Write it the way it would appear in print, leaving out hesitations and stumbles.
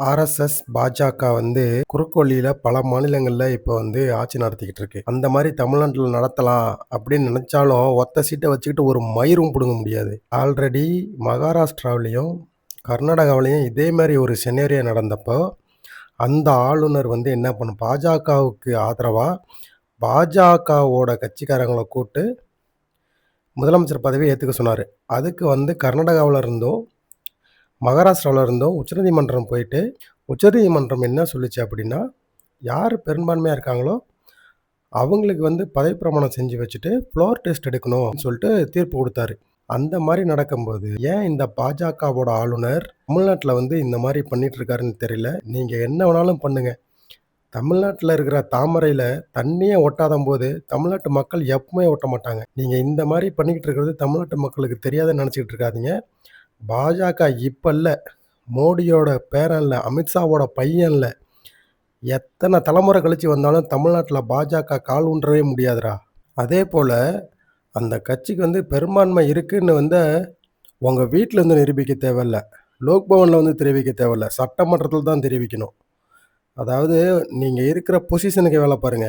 RSS, பாஜக வந்து குறுக்கு வழியில பல மாநிலங்கள்ல இப்ப வந்து ஆட்சி நடத்திக்கிட்டு இருக்கு. அந்த மாரி தமிழ்நாட்டுல நடத்தலாம் அப்படின்னு நினைச்சாலும், ஒத்த சீட்ட வச்சுக்கிட்டு ஒரு மயிரும் புடுங்க முடியாது. ஆல்ரெடி மகாராஷ்டிராவிலயும், கர்நாடகாவிலயும் இதே மாரி ஒரு சினேரியோ நடந்தப்போ, அந்த ஆளுநர் வந்து என்ன பாஜகவுக்கு ஆதரவா, பாஜகவோட கட்சிக்காரங்கள கூட்டு முதலமைச்சர் பதவிய ஏத்துக்க சொன்னாரு. அதுக்கு வந்து கர்நாடகாவுல இருந்தும், மகாராஷ்டிராவுல இருந்தும் உச்சநீதிமன்றம் போயிட்டு, உச்சநீதிமன்றம் என்ன சொல்லுச்சு அப்படின்னா, யார் பெரும்பான்மையா இருக்காங்களோ, அவங்களுக்கு வந்து பதவி பிரமாணம் செஞ்சு வச்சுட்டு, ஃப்ளோர் டெஸ்ட் எடுக்கணும்னு சொல்லிட்டு தீர்ப்பு குடுத்தாரு. அந்த மாரி நடக்கும்போது, ஏன் இந்த பாஜகவோட ஆளுநர் தமிழ்நாட்டுல வந்து இந்த மாரி பண்ணிட்டு இருக்காருன்னு தெரியல. நீங்க என்ன வேணாலும் பண்ணுங்க. தமிழ்நாட்டுல இருக்கிற தாமரையில தண்ணியே ஒட்டாதம்போது, தமிழ்நாட்டு மக்கள் எப்பவுமே ஒட்ட மாட்டாங்க. நீங்க இந்த மாரி பண்ணிக்கிட்டு இருக்கிறது தமிழ்நாட்டு மக்களுக்கு தெரியாதுன்னு நெனச்சுக்கிட்டு இருக்காதீங்க. பாஜக இப்ப இல்ல. மோடியோட பேரன் இல்ல. அமித்ஷாவோட பையன் இல்ல. எத்தன தலைமுறை கழிச்சு வந்தாலும் தமிழ்நாட்டுல பாஜக கால் ஊன்றவே முடியாதுடா. அதேபோல அந்த கட்சிக்கு வந்து பெரும்பான்மை இருக்குன்னு வந்து உங்க வீட்ல இருந்து நிரூபிக்க தேவையில்ல. லோக் பவன்ல வந்து தெரிவிக்க தேவையில்ல. சட்டமன்றத்தில தான் தெரிவிக்கணும். அதாவது நீங்க இருக்கிற பொசிஷனுக்கு வேல பாருங்க.